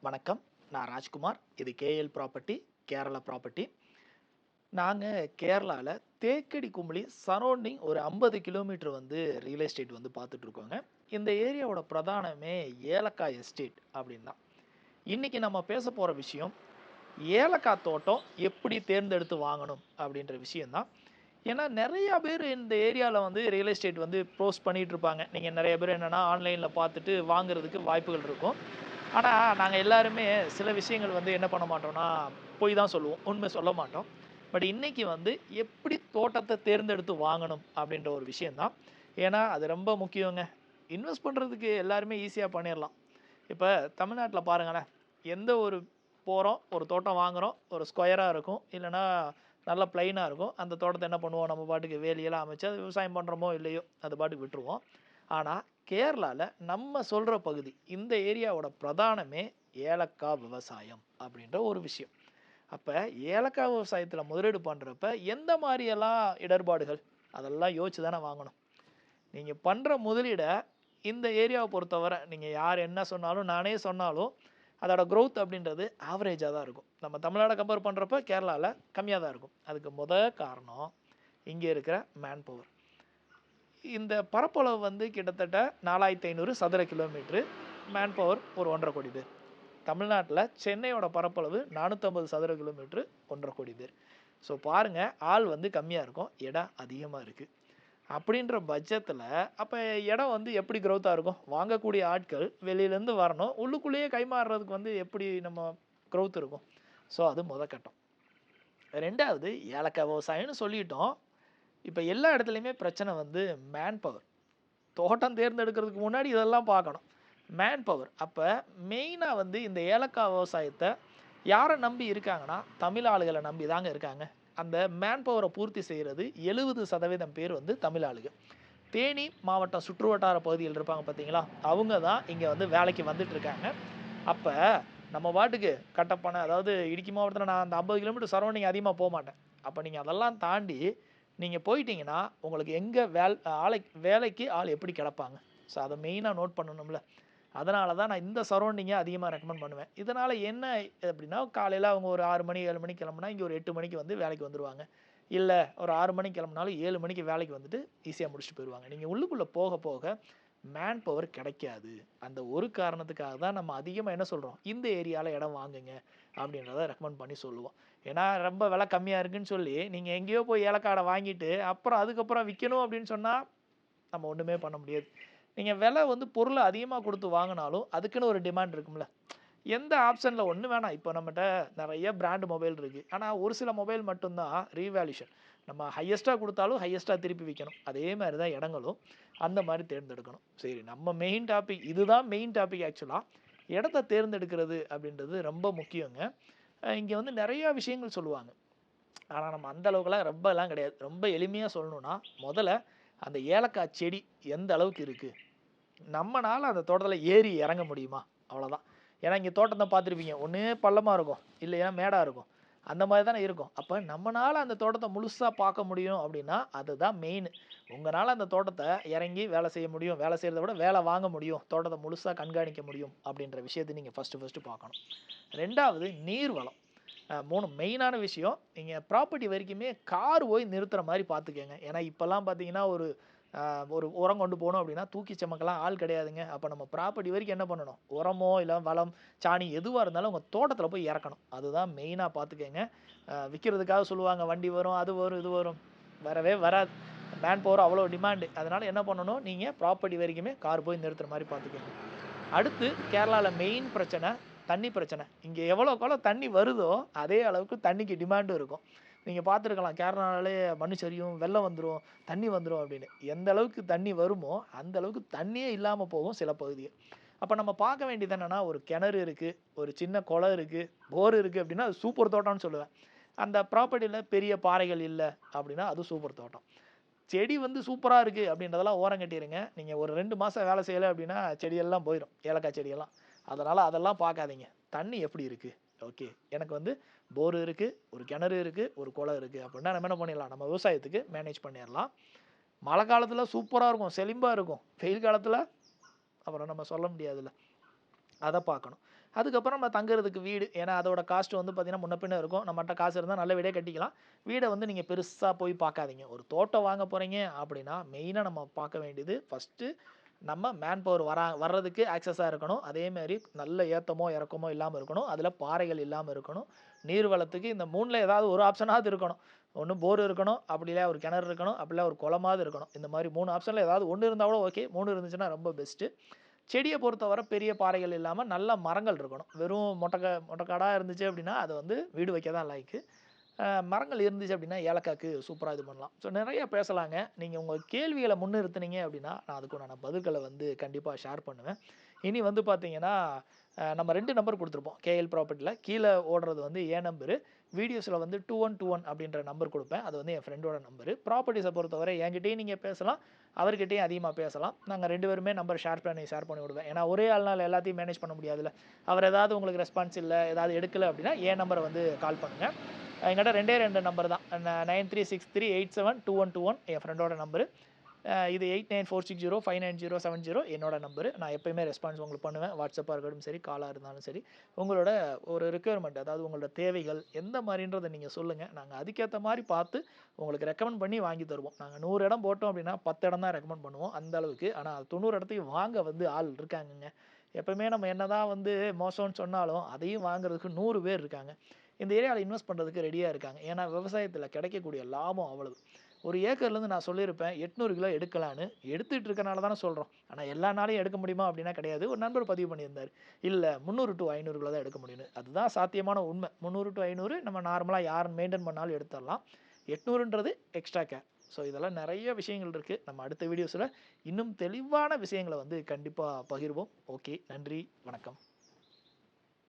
வணக்கம். நான் ராஜ்குமார். இது கேஎல் ப்ராப்பர்ட்டி, கேரளா ப்ராப்பர்ட்டி. நாங்க கேரளால தேக்கடி குமுளி சரவுண்டிங் ஒரு 50 கிலோமீட்டர் ரியல் எஸ்டேட் பார்த்துட்டு இருக்கோங்க. இந்த ஏரியாவோட பிரதானமே ஏலக்காய் எஸ்டேட் அப்படின்னு தான். இன்னைக்கு நம்ம பேச போற விஷயம், ஏலக்காய் தோட்டம் எப்படி தேர்ந்தெடுத்து வாங்கணும் அப்படின்ற விஷயம் தான். ஏன்னா நெறைய பேர் இந்த ஏரியால ரியல் எஸ்டேட் போஸ்ட் பண்ணிட்டு இருப்பாங்க. நீங்க நெறைய பேர் என்னன்னா ஆன்லைன்ல பார்த்துட்டு வாங்குறதுக்கு வாய்ப்புகள் இருக்கும். ஆனா, நாங்க எல்லாருமே சில விஷயங்கள் என்ன பண்ண மாட்டோம்னா, பொய் தான் சொல்லுவோம். உண்மை சொல்ல மாட்டோம். பட் இன்னைக்கு எப்படி தோட்டத்த தேர்ந்தெடுத்து வாங்கணும் அப்படின்ற ஒரு விஷயம் தான். ஏன்னா, அது ரொம்ப முக்கியங்க. இன்வெஸ்ட் பண்றதுக்கு எல்லாருமே ஈஸியா பண்ணிறலாம். இப்ப தமிழ்நாட்டுல பாருங்களேன், எந்த ஒரு போறோம், ஒரு தோட்டம் வாங்குறோம், ஒரு ஸ்கொயரா இருக்கும். இல்லன்னா நல்லா பிளைனா இருக்கும். அந்த தோட்டத்த என்ன பண்ணுவோம், நம்ம பாட்டுக்கு வேலியெல்லாம் அமைச்சு, அது விவசாயம் பண்றோமோ இல்லையோ, அது பாட்டுக்கு விட்டுருவோம். ஆனா, கேரளால நம்ம சொல்ற பகுதி, இந்த ஏரியாவோட பிரதானமே ஏலக்காய் விவசாயம் அப்படின்ற ஒரு விஷயம். அப்ப ஏலக்காய் விவசாயத்துல முதலீடு பண்றப்ப எந்த மாரியெல்லாம் இடர்பாடுகள், அதெல்லாம் யோசிச்சு தானே வாங்கணும். நீங்க பண்ற முதலீட இந்த ஏரியாவ பொறுத்தவரை நீங்க யார் என்ன சொன்னாலும், நானே சொன்னாலும், அதோட குரோத் அப்படின்றது ஆவரேஜா தான் இருக்கும். நம்ம தமிழ்நாட கம்பேர் பண்றப்ப கேரளால கம்மியா தான் இருக்கும். அதுக்கு காரணம், இங்க இருக்கிற மேன் பவர். இந்த பரப்பளவு கிட்டத்தட்ட 4500 சதுர கிலோமீட்டர். மேன் பவர் ஒரு 1.5 கோடி பேர். தமிழ்நாட்டுல சென்னையோட பரப்பளவு 450 சதுர கிலோமீட்டர், 1.5 கோடி பேர். ஸோ பாருங்க, ஆள் கம்மியா இருக்கும், இடம் அதிகமா இருக்கு. அப்படின்ற பட்சத்துல அப்ப இடம் எப்படி குரோத்தா இருக்கும்? வாங்கக்கூடிய ஆட்கள் வெளியிலேருந்து வரணும். உள்ளுக்குள்ளேயே கைமாறுறதுக்கு எப்படி நம்ம குரோத் இருக்கும்? ஸோ அது கட்டம். 2வது ஏலக்காய் விவசாயம்னு சொல்லிட்டோம். இப்ப எல்லா இடத்துலயுமே பிரச்சனை மேன் பவர். தோட்டம் தேர்ந்தெடுக்கிறதுக்கு முன்னாடி இதெல்லாம் பார்க்கணும். Man power. அப்ப மெயினா இந்த ஏலக்காய் விவசாயத்த யார நம்பி இருக்காங்கன்னா, தமிழ் ஆளுகள நம்பி தாங்க இருக்காங்க. அந்த மேன் பவர பூர்த்தி செய்றது 70% பேர் தமிழ் ஆளுக. தேனி மாவட்டம் சுற்றுவட்டார பகுதிகள் இருப்பாங்க பார்த்தீங்களா? அவங்க தான் இங்க வேலைக்கு வந்துட்டு இருக்காங்க. அப்ப நம்ம பாட்டுக்கு கட்டப்பன, அதாவது இடுக்கி மாவட்டத்தில நான் அந்த 50 கிலோமீட்டர் சரவுண்டிங் அதிகமா போமாட்டேன். அப்ப நீங்க அதெல்லாம் தாண்டி நீங்க போயிட்டீங்கன்னா, உங்களுக்கு எங்க வேலைக்கு ஆள் எப்படி கெடைப்பாங்க? ஸோ அத மெயினா நோட் பண்ணணும்ல. அதனால தான் நான் இந்த சரவுண்டிங்க அதிகமா ரெக்கமெண்ட் பண்ணுவேன். இதனால என்ன அப்படின்னா, காலையில அவங்க ஒரு 6 மணி, 7 மணிக்கு கிளம்புனா, இங்க ஒரு 8 மணிக்கு வேலைக்கு வந்துருவாங்க. இல்ல ஒரு 6 மணிக்கு கிளம்புனாலும் 7 மணிக்கு வேலைக்கு வந்துட்டு ஈஸியா முடிச்சுட்டு போயிருவாங்க. நீங்க உள்ளுக்குள்ள போக போக மேன் பவர் கிடைக்காது. அந்த ஒரு காரணத்துக்காக தான் நம்ம அதிகமா என்ன சொல்றோம், இந்த ஏரியால இடம் வாங்குங்க அப்படின்றத ரெக்கமெண்ட் பண்ணி சொல்லுவோம். ஏன்னா ரொம்ப விலை கம்மியா இருக்குன்னு சொல்லி, நீங்க எங்கேயோ போய் ஏலக்காட வாங்கிட்டு, அப்புறம் அதுக்கப்புறம் விக்கணும் அப்படின்னு சொன்னா, நம்ம ஒண்ணுமே பண்ண முடியாது. நீங்க விலை பொருள அதிகமா குடுத்து வாங்குனாலும், அதுக்குன்னு ஒரு டிமாண்ட் இருக்கும்ல. எந்த ஆப்ஷன்ல ஒண்ணு வேணாம். இப்போ நம்மட்ட நெறைய பிராண்ட் மொபைல் இருக்கு. ஆனா, ஒரு சில மொபைல் மட்டும் தான் ரீவேல்யூஷன். நம்ம ஹையஸ்ட்டா குடுத்தாலும், ஹையஸ்ட்டா திருப்பி விக்கணும். அதே மாரி தான் இடங்களும். அந்த மாரி தேர்ந்தெடுக்கணும். சரி, நம்ம மெயின் டாபிக் இதுதான் மெயின் டாபிக் ஆக்சுவலா. இடத்த தேர்ந்தெடுக்கிறது அப்படின்றது ரொம்ப முக்கியங்க. இங்க நெறைய விஷயங்கள் சொல்லுவாங்க. ஆனா, நம்ம அந்த அளவுக்குலாம் ரொம்பலாம் கிடையாது. ரொம்ப எளிமையா சொல்லணும்னா, முதல்ல அந்த ஏலக்காய் செடி எந்த அளவுக்கு இருக்கு? நம்மனால அந்த தோட்டத்துல ஏறி இறங்க முடியுமா? அவ்வளோதான். ஏன்னா, இங்க தோட்டத்த பார்த்துருப்பீங்க. ஒண்ணு பள்ளமா இருக்கும், இல்லையா மேடா இருக்கும். அந்த மாரி தானே இருக்கும். அப்ப நம்மனால அந்த தோட்டத்த முழுசா பார்க்க முடியும் அப்படின்னா, அதுதான் மெயின். உங்கனால அந்த தோட்டத்த இறங்கி வேலை செய்ய முடியும். வேலை செய்றத விட வேலை வாங்க முடியும். தோட்டத்த முழுசா கண்காணிக்க முடியும் அப்படின்ற விஷயத்த நீங்க ஃபர்ஸ்ட்டு பார்க்கணும். 2வது நீர் வளம். 3 மெயினான விஷயம். நீங்க ப்ராப்பர்ட்டி வரைக்குமே கார் போய் நிறுத்துற மாரி பார்த்துக்கங்க. ஏன்னா, இப்பலாம் பார்த்தீங்கன்னா, அ ஒரு உரம் கொண்டு போணும் அப்டின்னா, தூக்கி சுமக்கலாம் ஆள் கிடையாதுங்க. அப்ப நம்ம ப்ராப்பர்ட்டி வரைக்கும் என்ன பண்ணணும்? உரமோ, இல்ல வளம், சாணி எதுவா இருந்தாலும் உங்க தோட்டத்துல போய் இறக்கணும். அதுதான் மெயினா பார்த்துக்கங்க. விக்கிறதுக்காக சொல்லுவாங்க, வண்டி வரும், அது வரும், இது வரும். வரவே வராது. மேன் பவர் அவ்வளோ டிமாண்ட். அதனால என்ன பண்ணணும்? நீங்க ப்ராப்பர்ட்டி வரைக்குமே கார் போய் நிறுத்துற மாரி பார்த்துக்கங்க. அடுத்து கேரளால மெயின் பிரச்சனை, தண்ணி பிரச்சனை. இங்க எவ்வளோக்கு எவ்வளோ தண்ணி வருதோ, அதே அளவுக்கு தண்ணிக்கு டிமாண்டும் இருக்கும். நீங்க பார்த்துருக்கலாம், கேரளானாலே மண்ணு சரியும், வெள்ளம் வந்துரும், தண்ணி வந்துரும் அப்படின்னு. எந்த அளவுக்கு தண்ணி வருமோ, அந்த அளவுக்கு தண்ணியே இல்லாம போகும் சில பகுதிகள். அப்ப நம்ம பார்க்க வேண்டியது என்னன்னா, ஒரு கிணறு இருக்கு, ஒரு சின்ன குளம் இருக்கு, போர் இருக்கு அப்படின்னா, அது சூப்பர் தோட்டம்னு சொல்லுவேன். அந்த ப்ராப்பர்ட்டில பெரிய பாறைகள் இல்ல அப்படின்னா, அது சூப்பர் தோட்டம். செடி சூப்பரா இருக்கு அப்படின்றதெல்லாம் ஓரங்கட்டிருங்க. நீங்க ஒரு 2 மாசம் வேலை செய்யல அப்படின்னா, செடியெல்லாம் போயிரும். ஏலக்காய் செடியெல்லாம். அதனால அதெல்லாம் பார்க்காதீங்க. தண்ணி எப்படி இருக்கு? ஓகே. எனக்கு போர் இருக்கு, ஒரு கிணறு இருக்கு, ஒரு குளம் இருக்கு அப்படின்னா நம்ம என்ன பண்ணிடலாம்? நம்ம விவசாயத்துக்கு மேனேஜ் பண்ணிறலாம். மழை காலத்துல சூப்பரா இருக்கும். செழிம்பா இருக்கும். வெயில் காலத்துல அப்புறம் நம்ம சொல்ல முடியாதுல்ல. அத பார்க்கணும். அதுக்கப்புறம் நம்ம தங்குறதுக்கு வீடு. ஏன்னா அதோட காஸ்ட் வந்து பார்த்தீங்கன்னா, முன்ன பின்ன இருக்கும். நம்மட்ட காசு இருந்தா நல்ல வீடே கட்டிக்கலாம். வீட வந்து நீங்க பெருசா போய் பார்க்காதீங்க. ஒரு தோட்டம் வாங்க போறீங்க அப்படின்னா, மெயினா நம்ம பார்க்க வேண்டியது ஃபர்ஸ்ட்டு நம்ம மேன் பவர் வர்றதுக்கு ஆக்சஸா இருக்கணும். அதே மாரி நல்ல ஏத்தமோ, இறக்கமோ இல்லாம இருக்கணும். அதில பாறைகள் இல்லாம இருக்கணும். நீர் வளத்துக்கு இந்த 3ல ஏதாவது ஒரு ஆப்ஷனாவது இருக்கணும். ஒண்ணு போர் இருக்கணும். அப்படி இல்ல ஒரு கிணறு இருக்கணும். அப்படி இல்ல ஒரு குளமாவது இருக்கணும். இந்த மாரி 3 ஆப்ஷன்ல ஏதாவது 1 இருந்தா கூட ஓகே. 3 இருந்துச்சுன்னா ரொம்ப பெஸ்ட்டு. செடிய பொறுத்தவரை பெரிய பாறைகள் இல்லாம நல்ல மரங்கள் இருக்கணும். வெறும் மொட்டக்காடா இருந்துச்சு அப்படின்னா, அது வந்து வீடு வைக்க தான் லாயக்கு. மரங்கள் இருந்துச்சு அப்படின்னா, ஏலக்காக்கு சூப்பரா இது பண்ணலாம். ஸோ நெறைய பேசலாங்க. நீங்க உங்க கேள்விகள முன்னிறுத்துனீங்க அப்படின்னா, நான் அதுக்குண்டான பதில்கள வந்து கண்டிப்பா ஷேர் பண்ணுவேன். இனி வந்து பார்த்தீங்கன்னா, நம்ம 2 நம்பர் குடுத்துருப்போம். கேஎல் ப்ராப்பர்ட்டில. கீழ ஓடுறது வந்து என் நம்பரு. வீடியோஸ்ல வந்து 2121 அப்படின்ற நம்பர் குடுப்பேன். அது வந்து என் ஃப்ரெண்டோட நம்பரு. ப்ராப்பர்ட்டீஸ பொறுத்தவரை என்கிட்டயும் நீங்க பேசலாம். அவர்கிட்டயும் அதிகமா பேசலாம். நாங்க 2 பேருமே நம்பர் ஷேர் பண்ணி விடுவேன். ஏன்னா, ஒரே ஆள்னால எல்லாத்தையும் மேனேஜ் பண்ண முடியாதுல்ல. அவர் ஏதாவது உங்களுக்கு ரெஸ்பான்ஸ் இல்ல, ஏதாவது எடுக்கல அப்படின்னா, என் நம்பர வந்து கால் பண்ணுங்க. என்கிட்ட 2 நம்பர் தான். 9363872121 என் ஃப்ரெண்டோட நம்பரு. இது 8946059070 என்னோட நம்பரு. நான் எப்பயுமே ரெஸ்பான்ஸ் உங்களுக்கு பண்ணுவேன். WhatsAppா இருக்கட்டும் சரி, காலா இருந்தாலும் சரி. உங்களோட ஒரு ரிக்வயர்மென்ட் அதாவது உங்களோட தேவைகள் எந்த மாரின்றத நீங்க சொல்லுங்க. நாங்க அதுக்கேத்த மாரி பார்த்து உங்களுக்கு ரெக்கமெண்ட் பண்ணி வாங்கி தருவோம். நாங்க 100 இடம் போட்டோம் அப்டின்னா 10 இடம் தான் ரெக்கமெண்ட் பண்ணுவோம். அந்த அளவுக்கு. ஆனா 90 இடத்தையும் வாங்க வந்து ஆள் இருக்காங்கங்க. எப்பவுமே நம்ம என்னதான் வந்து மோசம்னு சொன்னாலும், அதையும் வாங்குறதுக்கு 100 பேர் இருக்காங்க. இந்த ஏரியால இன்வெஸ்ட் பண்றதுக்கு ரெடியா இருக்காங்க. ஏன்னா விவசாயத்தில கிடைக்கக்கூடிய லாபம் அவ்வளவு. ஒரு ஏக்கர்லேருந்து நான் சொல்லியிருப்பேன் 800 கிலோ எடுக்கலான்னு. எடுத்துட்டு இருக்கனால தானே சொல்றோம். ஆனா எல்லா நாளையும் எடுக்க முடியுமா அப்படின்னா கிடையாது. ஒரு நண்பர் பதிவு பண்ணியிருந்தாரு. இல்ல 300 டூ 500 கிலோ தான் எடுக்க முடியும்னு. அதுதான் சாத்தியமான உண்மை. 300 டூ 500 நம்ம நார்மலா யார் மெயின்டெயின் பண்ணாலும் எடுத்துரலாம். 800ன்றது எக்ஸ்ட்ரா கேர். ஸோ இதெல்லாம் நெறைய விஷயங்கள் இருக்கு. நம்ம அடுத்த வீடியோஸ்ல இன்னும் தெளிவான விஷயங்கள வந்து கண்டிப்பா பகிர்வோம். ஓகே. நன்றி. வணக்கம்.